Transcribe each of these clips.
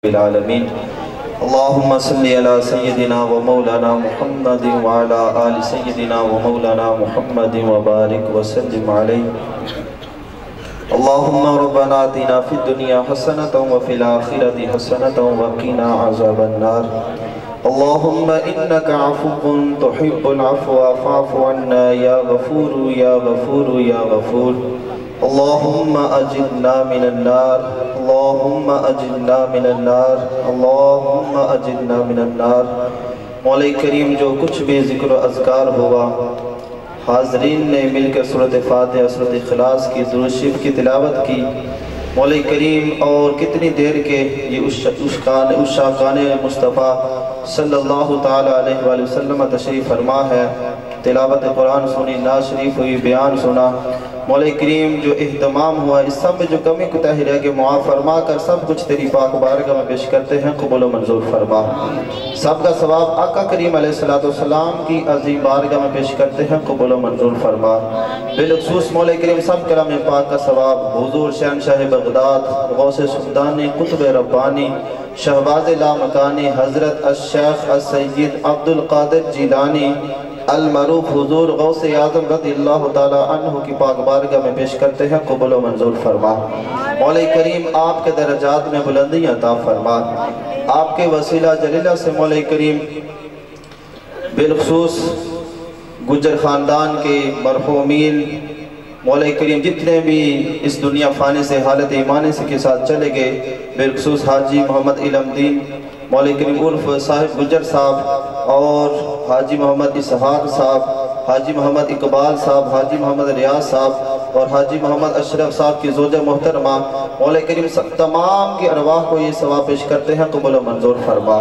العالمين اللهم صل على سيدنا ومولانا محمد وعلى آل سيدنا ومولانا محمد وبارك وسلم عليه اللهم ربنا آتنا في الدنيا حسنة وفي الآخرة حسنة وقنا عذاب النار اللهم إنك عفو تحب العفو فاعف عنا يا غفور يا غفور يا غفور اللهم أجرنا من النار اللهم أجرنا من النار اللهم أجرنا من النار مولا کریم جو کچھ بھی ذکر و اذکار ہوا حاضرین نے مل کر سورۃ فاتحہ سورۃ اخلاص کی درود شریف کی تلاوت کی مولا کریم اور کتنی دیر کے یہ عشاقان مصطفیٰ صلی اللہ تعالی علیہ وآلہ وسلم تشریف فرما ہے تلاوت قرآن سنی نعت شریف ہوئی بیان سنا مولا کریم جو اہتمام ہوا اس سب میں جو کمی کوتاہی رہ کے معاف فرما کر سب کچھ تیری پاک بارگاہ میں پیش کرتے ہیں قبول و منظور فرما سب کا ثواب آقا کریم علیہ السلام کی عظیم بارگاہ میں پیش کرتے ہیں قبول و منظور فرما بالخصوص مولا کریم سب کلام پاک کا ثواب حضور شہنشاہ بغداد غوث سلطانی قطب ربانی شہباز لامکانی حضرت الشیخ السید عبد القادر جیلانی المعروف حضور غوث اعظم رضی اللہ تعالی عنہ کی پاک بارگاہ میں پیش کرتے ہیں قبول و منظور فرما مولا کریم آپ کے درجات میں بلندی عطا فرما آپ کے وسیلہ جلیلہ سے مولا کریم بالخصوص گجر خاندان کے مرحومین مولا کریم جتنے بھی اس دنیا فانی سے حالت ایمانی سے کے ساتھ چلے گئے بالخصوص حاجی محمد علم دین مولا کریم عرف صاحب گجر صاحب اور حاجی محمد اسحاق صاحب حاجی محمد اقبال صاحب حاجی محمد ریاض صاحب اور حاجی محمد اشرف صاحب کی زوجہ محترمہ مولا کریم تمام کی ارواح کو یہ ثواب پیش کرتے ہیں قبول و منظور فرما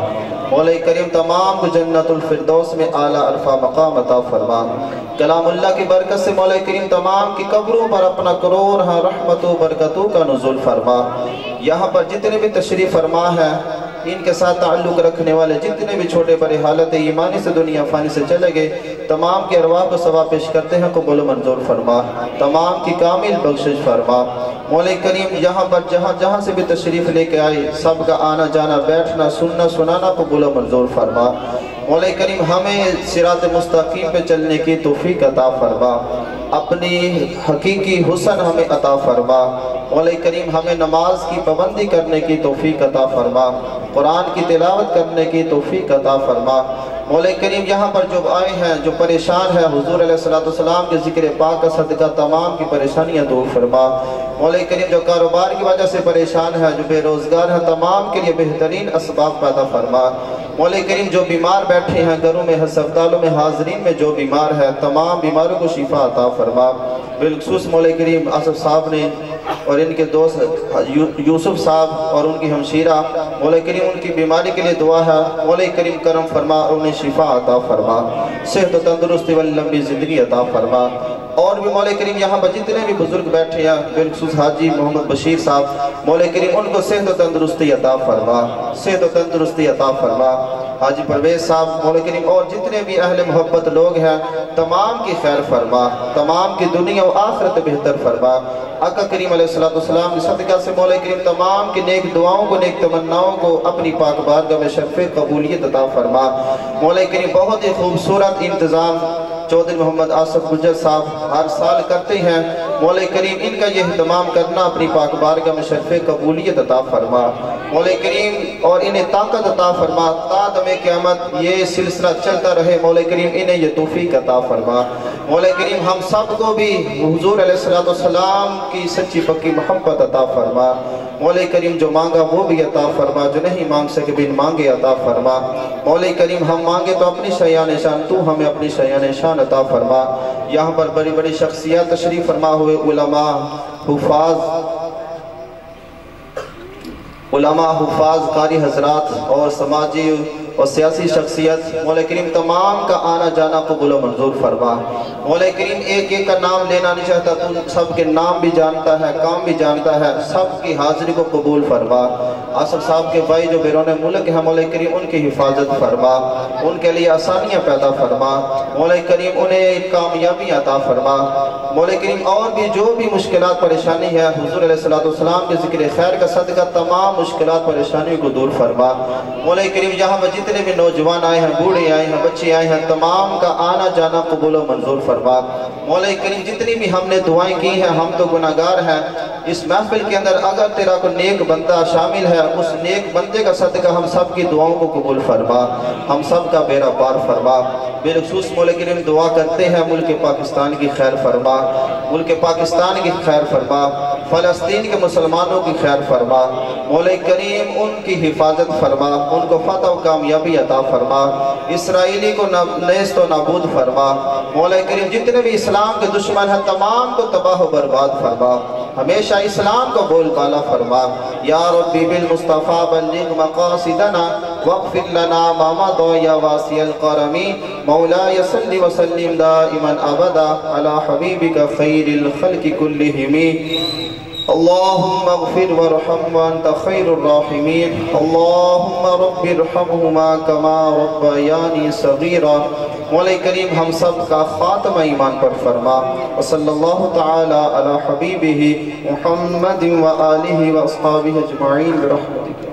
مولا کریم تمام کو جنت الفردوس میں اعلیٰ عرفہ مقام عطا فرما کلام اللہ کی برکت سے مولا کریم تمام کی قبروں پر اپنا کرور رحمت و برکتوں کا نزول فرما یہاں پر جتنے بھی تشریف فرما ہے ان کے ساتھ تعلق رکھنے والے جتنے بھی چھوٹے بڑے حالت ایمانی سے دنیا فانی سے چلے گئے تمام کے ارواح کو ثواب پیش کرتے ہیں قبول و منظور فرما تمام کی کامل بخشش فرما مولا کریم یہاں پر جہاں سے بھی تشریف لے کے آئے سب کا آنا جانا بیٹھنا سننا سنانا قبول و منظور فرما مولا کریم ہمیں صراط مستقیم پہ چلنے کی توفیق عطا فرما اپنی حقیقی حسن ہمیں عطا فرما مولا کریم ہمیں نماز کی پابندی کرنے کی توفیق عطا فرما قرآن کی تلاوت کرنے کی توفیق عطا فرما مولا کریم یہاں پر جو آئے ہیں جو پریشان ہے حضور علیہ السلام کے ذکر پاک کا صدقہ تمام کی پریشانیاں دور فرما مولا کریم جو کاروبار کی وجہ سے پریشان ہے جو بے روزگار ہیں تمام کے لیے بہترین اسباب پیدا فرما مولا کریم جو بیمار بیٹھے ہیں گھروں میں ہسپتالوں میں حاضرین میں جو بیمار ہے تمام بیماروں کو شفا عطا فرما بالخصوص مولا کریم آصف صاحب نے اور ان کے دوست یوسف صاحب اور ان کی ہمشیرہ مولا کریم ان کی بیماری کے لیے دعا ہے مولا کریم کرم فرما اور انہیں شفا عطا فرما صحت و تندرستی والی لمبی زندگی عطا فرما اور بھی مولا کریم یہاں پر جتنے بھی بزرگ بیٹھے ہیں بالخصوص حاجی محمد بشیر صاحب مولا کریم ان کو صحت و تندرستی عطا فرما صحت و تندرستی عطا فرما حاجی پرویز صاحب مولا کریم اور جتنے بھی اہل محبت لوگ ہیں تمام کی خیر فرما تمام کی دنیا و آخرت بہتر فرما آقا کریم علیہ السلام کی صدقہ سے مولا کریم تمام کی نیک دعاؤں کو نیک تمناؤں کو اپنی پاک بارگاہ میں شرف قبولیت عطا فرما مولا کریم بہت ہی خوبصورت انتظام چودھری محمد آصف گجر صاحب ہر سال کرتے ہیں مولا کریم ان کا یہ اہتمام کرنا اپنی پاک بارگاہ میں شرف قبولیت عطا فرما مولا کریم اور انہیں طاقت عطا فرما تا دم قیامت یہ سلسلہ چلتا رہے مولا کریم انہیں یہ توفیق عطا فرما مولا کریم ہم سب کو بھی حضور علیہ السلام کی سچی پکی محبت عطا فرما مولا کریم جو مانگا وہ بھی عطا فرما جو نہیں مانگ سکے بھی مانگے عطا فرما مولا کریم ہم مانگے تو اپنی شیان شان تو ہمیں اپنی شیان شان عطا فرما یہاں پر بڑی بڑی شخصیات تشریف فرما ہوئے علماء حفاظ قاری حضرات اور سماجی اور سیاسی شخصیت مولا کریم تمام کا آنا جانا قبول و منظور فرما مولا کریم ایک ایک کا نام لینا نہیں چاہتا تو سب کے نام بھی جانتا ہے کام بھی جانتا ہے سب کی حاضری کو قبول فرما آصف صاحب کے بھائی جو بیرون ملک ہیں مولا کریم ان کی حفاظت فرما ان کے لیے آسانیاں پیدا فرما مولا کریم انہیں کامیابی عطا فرما مولا کریم اور بھی جو بھی مشکلات پریشانی ہے حضور علیہ السلام کے ذکر خیر کا صدقہ تمام مشکلات پریشانیوں کو دور فرما۔ مولا کریم جہاں پر جتنے بھی نوجوان آئے ہیں، بوڑھے آئے ہیں، بچے آئے ہیں، تمام کا آنا جانا قبول و منظور فرما۔ مولا کریم جتنی بھی ہم نے دعائیں کی ہیں، ہم تو گناہگار ہیں، اس محفل کے اندر اگر تیرا کوئی نیک بندہ شامل ہے، اس نیک بندے کا صدقہ ہم سب کی دعاؤں کو قبول فرما، ہم سب کا بیڑا پار فرما۔ بالخصوص مولا کریم دعا کرتے ہیں ملک پاکستان کی خیر فرما، ملک پاکستان کی خیر فرما، فلسطین کے مسلمانوں کی خیر فرما۔ مولا کریم ان کی حفاظت فرما، ان کو فتح و کامیابی عطا فرما، اسرائیلی کو نیست و نابود فرما۔ مولا کریم جتنے بھی اسلام کے دشمن ہیں تمام کو تباہ و برباد فرما، ہمیشہ اسلام کو بول بالا فرما۔ یا ربی بالمصطفیٰ بلغ مقاصدنا واغفر لنا ما مضى یا واسع الکرم۔ مولاي صل وسلم دائما ابدا على حبيبك خير الخلق كلهم۔ اللهم اغفر وارحم وانت خير الراحمين۔ اللهم رب ارحمهما كما ربياني صغيرا۔ مولا کریم ہم سب کا خاتمہ ایمان پر فرما۔ وصلی اللہ تعالی علی حبیبہ محمد وآلہ واصحابہ اجمعین برحمتک۔